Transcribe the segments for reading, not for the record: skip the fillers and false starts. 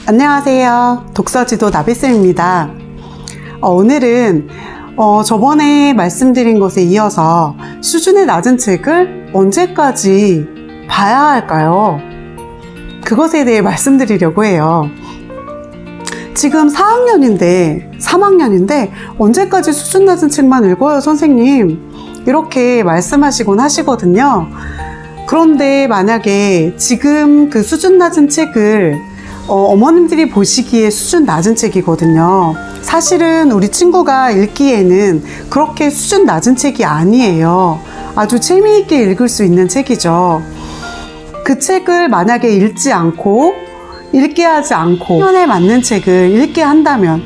안녕하세요. 독서지도 나비쌤입니다. 오늘은 저번에 말씀드린 것에 이어서 수준이 낮은 책을 언제까지 봐야 할까요? 그것에 대해 말씀드리려고 해요. 지금 4학년인데 3학년인데 언제까지 수준 낮은 책만 읽어요, 선생님? 이렇게 말씀하시곤 하시거든요. 그런데 만약에 지금 그 수준 낮은 책을 어머님들이 보시기에 수준 낮은 책이거든요. 사실은 우리 친구가 읽기에는 그렇게 수준 낮은 책이 아니에요. 아주 재미있게 읽을 수 있는 책이죠. 그 책을 만약에 읽지 않고 읽게 하지 않고 학년에 맞는 책을 읽게 한다면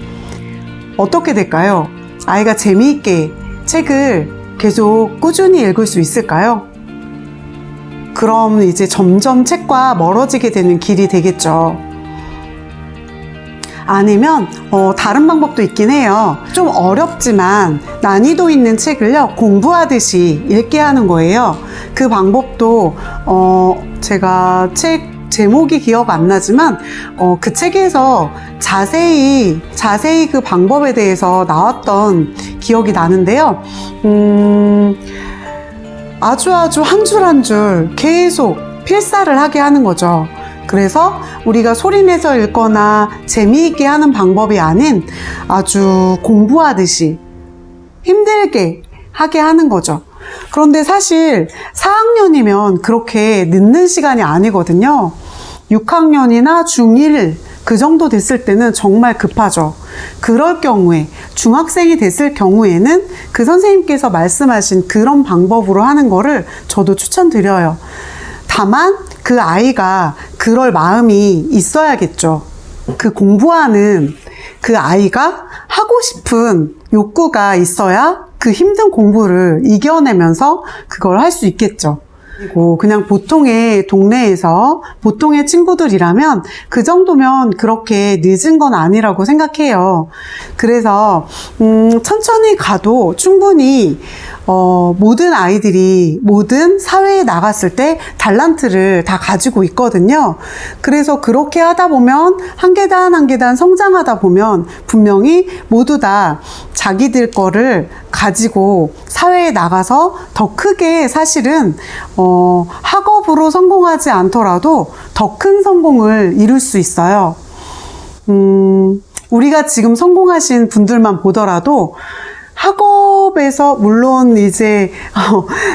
어떻게 될까요? 아이가 재미있게 책을 계속 꾸준히 읽을 수 있을까요? 그럼 이제 점점 책과 멀어지게 되는 길이 되겠죠. 아니면 다른 방법도 있긴 해요. 좀 어렵지만 난이도 있는 책을요 공부하듯이 읽게 하는 거예요. 그 방법도 제가 책 제목이 기억 안 나지만 그 책에서 자세히 그 방법에 대해서 나왔던 기억이 나는데요. 아주 한 줄 한 줄 계속 필사를 하게 하는 거죠. 그래서 우리가 소리내서 읽거나 재미있게 하는 방법이 아닌 아주 공부하듯이 힘들게 하게 하는 거죠. 그런데 사실 4학년이면 그렇게 늦는 시간이 아니거든요. 6학년이나 중1 그 정도 됐을 때는 정말 급하죠. 그럴 경우에 중학생이 됐을 경우에는 그 선생님께서 말씀하신 그런 방법으로 하는 거를 저도 추천드려요. 다만 그 아이가 그럴 마음이 있어야겠죠. 그 공부하는 그 아이가 하고 싶은 욕구가 있어야 그 힘든 공부를 이겨내면서 그걸 할 수 있겠죠. 그리고 그냥 보통의 동네에서 보통의 친구들이라면 그 정도면 그렇게 늦은 건 아니라고 생각해요. 그래서 천천히 가도 충분히 모든 아이들이 모든 사회에 나갔을 때 달란트를 다 가지고 있거든요. 그래서 그렇게 하다 보면 한 계단 한 계단 성장하다 보면 분명히 모두 다 자기들 거를 가지고 사회에 나가서 더 크게 사실은 학업으로 성공하지 않더라도 더 큰 성공을 이룰 수 있어요. 우리가 지금 성공하신 분들만 보더라도 학업에서 물론 이제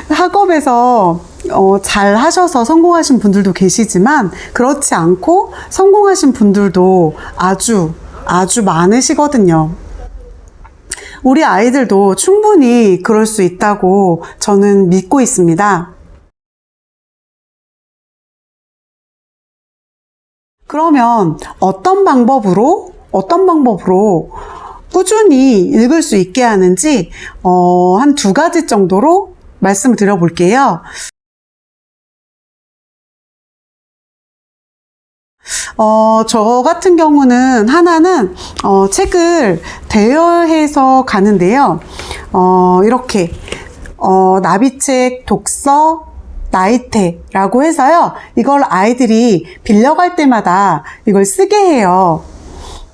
학업에서 잘 하셔서 성공하신 분들도 계시지만 그렇지 않고 성공하신 분들도 아주 많으시거든요. 우리 아이들도 충분히 그럴 수 있다고 저는 믿고 있습니다. 그러면 어떤 방법으로 꾸준히 읽을 수 있게 하는지 한 2가지 정도로 말씀을 드려볼게요. 저 같은 경우는 하나는 책을 대여해서 가는데요. 이렇게 나비책 독서 나이테라고 해서요. 이걸 아이들이 빌려갈 때마다 이걸 쓰게 해요.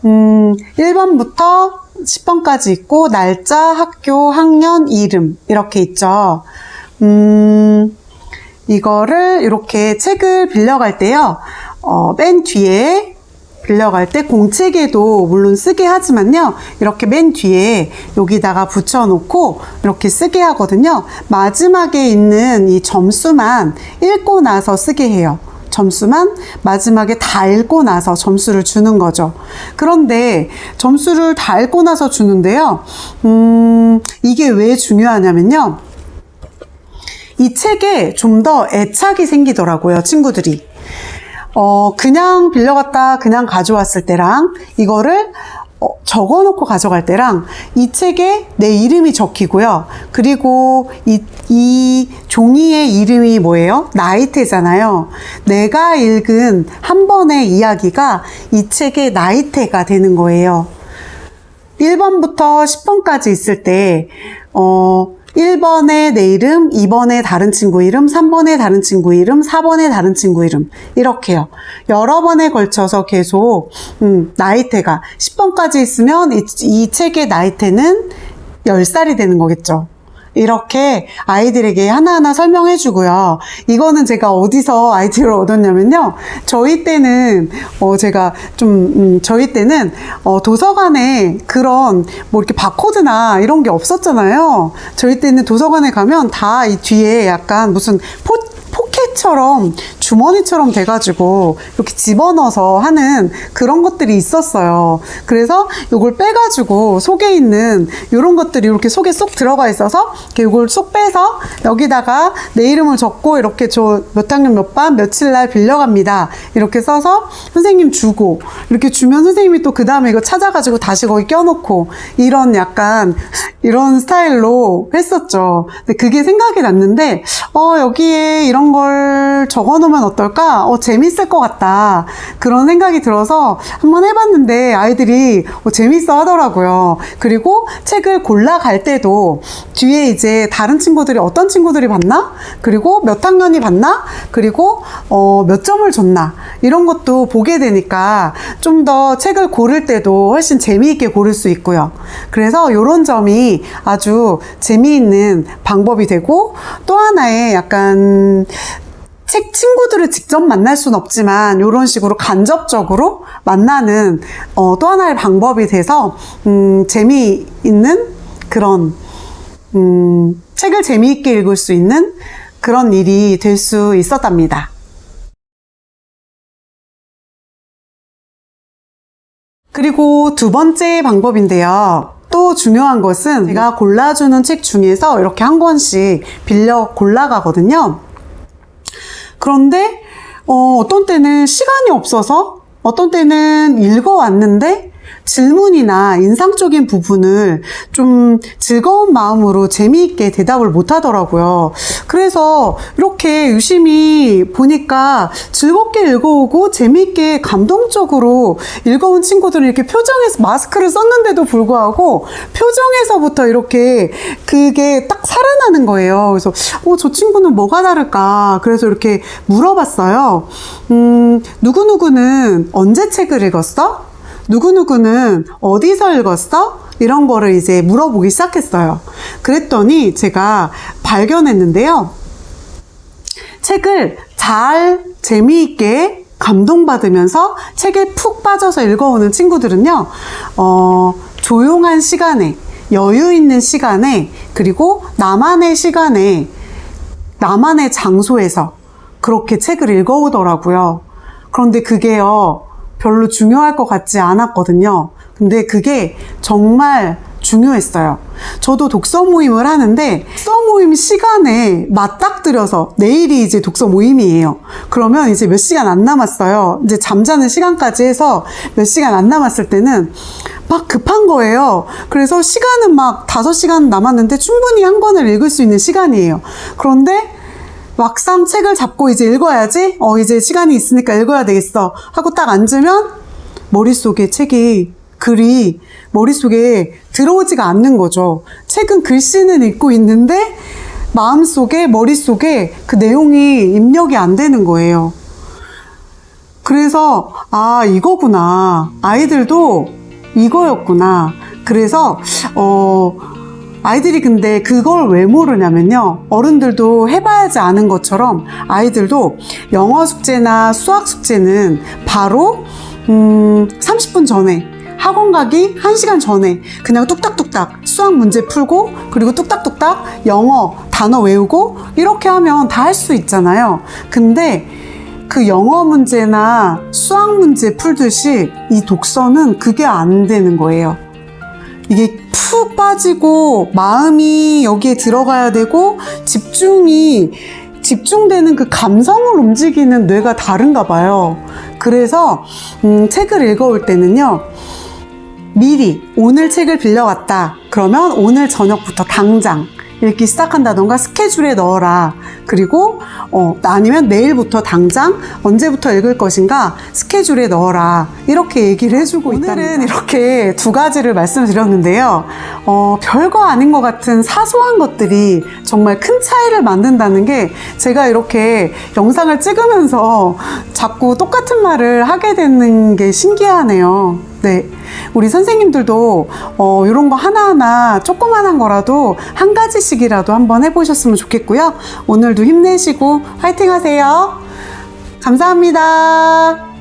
1번부터 10번까지 있고 날짜, 학교, 학년, 이름 이렇게 있죠. 이거를 이렇게 책을 빌려갈 때요. 맨 뒤에 빌려갈 때 공책에도 물론 쓰게 하지만요. 이렇게 맨 뒤에 여기다가 붙여놓고 이렇게 쓰게 하거든요. 마지막에 있는 이 점수만 읽고 나서 쓰게 해요. 점수만 마지막에 다 읽고 나서 점수를 주는 거죠. 그런데 점수를 다 읽고 나서 주는데요. 이게 왜 중요하냐면요. 이 책에 좀 더 애착이 생기더라고요, 친구들이. 그냥 빌려갔다 그냥 가져왔을 때랑 이거를 적어놓고 가져갈 때랑 이 책에 내 이름이 적히고요. 그리고 이 종이의 이름이 뭐예요? 나이테잖아요. 내가 읽은 한 번의 이야기가 이 책의 나이테가 되는 거예요. 1번부터 10번까지 있을 때 1번에 내 이름, 2번에 다른 친구 이름, 3번에 다른 친구 이름, 4번에 다른 친구 이름 이렇게요. 여러 번에 걸쳐서 계속 나이테가 10번까지 있으면 이 책의 나이테는 10살이 되는 거겠죠. 이렇게 아이들에게 하나하나 설명해 주고요. 이거는 제가 어디서 아이디어를 얻었냐면요. 저희 때는 저희 때는 도서관에 그런 뭐 이렇게 바코드나 이런 게 없었잖아요. 저희 때는 도서관에 가면 다 이 뒤에 약간 무슨 포켓처럼 주머니처럼 돼가지고 이렇게 집어넣어서 하는 그런 것들이 있었어요. 그래서 이걸 빼가지고 속에 있는 이런 것들이 이렇게 속에 쏙 들어가 있어서 이걸 쏙 빼서 여기다가 내 이름을 적고 이렇게 저 몇 학년 몇 반 며칠 날 빌려갑니다. 이렇게 써서 선생님 주고 이렇게 주면 선생님이 또 그 다음에 이거 찾아가지고 다시 거기 껴놓고 이런 약간 이런 스타일로 했었죠. 근데 그게 생각이 났는데 여기에 이런 걸 적어놓으면 어떨까? 재밌을 것 같다. 그런 생각이 들어서 한번 해봤는데 아이들이 재밌어 하더라고요. 그리고 책을 골라갈 때도 뒤에 이제 다른 친구들이 어떤 친구들이 봤나? 그리고 몇 학년이 봤나? 그리고 몇 점을 줬나? 이런 것도 보게 되니까 좀 더 책을 고를 때도 훨씬 재미있게 고를 수 있고요. 그래서 이런 점이 아주 재미있는 방법이 되고 또 하나의 약간 책 친구들을 직접 만날 수는 없지만 이런 식으로 간접적으로 만나는 또 하나의 방법이 돼서 재미있는 그런 책을 재미있게 읽을 수 있는 그런 일이 될 수 있었답니다. 그리고 두 번째 방법인데요. 또 중요한 것은 제가 골라주는 책 중에서 이렇게 한 권씩 빌려 골라가거든요. 그런데 어떤 때는 시간이 없어서 어떤 때는 읽어왔는데 질문이나 인상적인 부분을 좀 즐거운 마음으로 재미있게 대답을 못 하더라고요. 그래서 이렇게 유심히 보니까 즐겁게 읽어오고 재미있게 감동적으로 읽어온 친구들은 이렇게 표정에서 마스크를 썼는데도 불구하고 표정에서부터 이렇게 그게 딱 살아나는 거예요. 그래서 저 친구는 뭐가 다를까? 그래서 이렇게 물어봤어요. 누구누구는 언제 책을 읽었어? 누구누구는 어디서 읽었어? 이런 거를 이제 물어보기 시작했어요. 그랬더니 제가 발견했는데요. 책을 잘 재미있게 감동받으면서 책에 푹 빠져서 읽어오는 친구들은요, 조용한 시간에, 여유 있는 시간에, 그리고 나만의 시간에, 나만의 장소에서 그렇게 책을 읽어오더라고요. 그런데 그게요, 별로 중요할 것 같지 않았거든요. 근데 그게 정말 중요했어요. 저도 독서 모임을 하는데 독서 모임 시간에 맞닥뜨려서 내일이 이제 독서 모임이에요. 그러면 이제 몇 시간 안 남았어요. 이제 잠자는 시간까지 해서 몇 시간 안 남았을 때는 막 급한 거예요. 그래서 시간은 막 5시간 남았는데 충분히 한 권을 읽을 수 있는 시간이에요. 그런데 막상 책을 잡고 이제 읽어야지, 이제 시간이 있으니까 읽어야 되겠어 하고 딱 앉으면 머릿속에 글이 머릿속에 들어오지가 않는 거죠. 책은 글씨는 읽고 있는데 마음속에, 머릿속에 그 내용이 입력이 안 되는 거예요. 그래서 이거구나. 아이들도 이거였구나. 그래서 아이들이 근데 그걸 왜 모르냐면요. 어른들도 해봐야지 아는 것처럼 아이들도 영어 숙제나 수학 숙제는 바로 30분 전에 학원 가기 1시간 전에 그냥 뚝딱뚝딱 수학 문제 풀고 그리고 뚝딱뚝딱 영어 단어 외우고 이렇게 하면 다 할 수 있잖아요. 근데 그 영어 문제나 수학 문제 풀듯이 이 독서는 그게 안 되는 거예요. 이게 푹 빠지고 마음이 여기에 들어가야 되고 집중되는 그 감성을 움직이는 뇌가 다른가 봐요. 그래서 책을 읽어올 때는요, 미리 오늘 책을 빌려왔다 그러면 오늘 저녁부터 당장 읽기 시작한다던가 스케줄에 넣어라. 그리고 아니면 내일부터 당장 언제부터 읽을 것인가 스케줄에 넣어라. 이렇게 얘기를 해주고 있답니다. 오늘은 이렇게 두 가지를 말씀드렸는데요. 별거 아닌 것 같은 사소한 것들이 정말 큰 차이를 만든다는 게 제가 이렇게 영상을 찍으면서 자꾸 똑같은 말을 하게 되는 게 신기하네요. 네. 우리 선생님들도 이런 거 하나하나 조그만한 거라도 한 가지씩이라도 한번 해보셨으면 좋겠고요. 오늘도 힘내시고 화이팅 하세요. 감사합니다.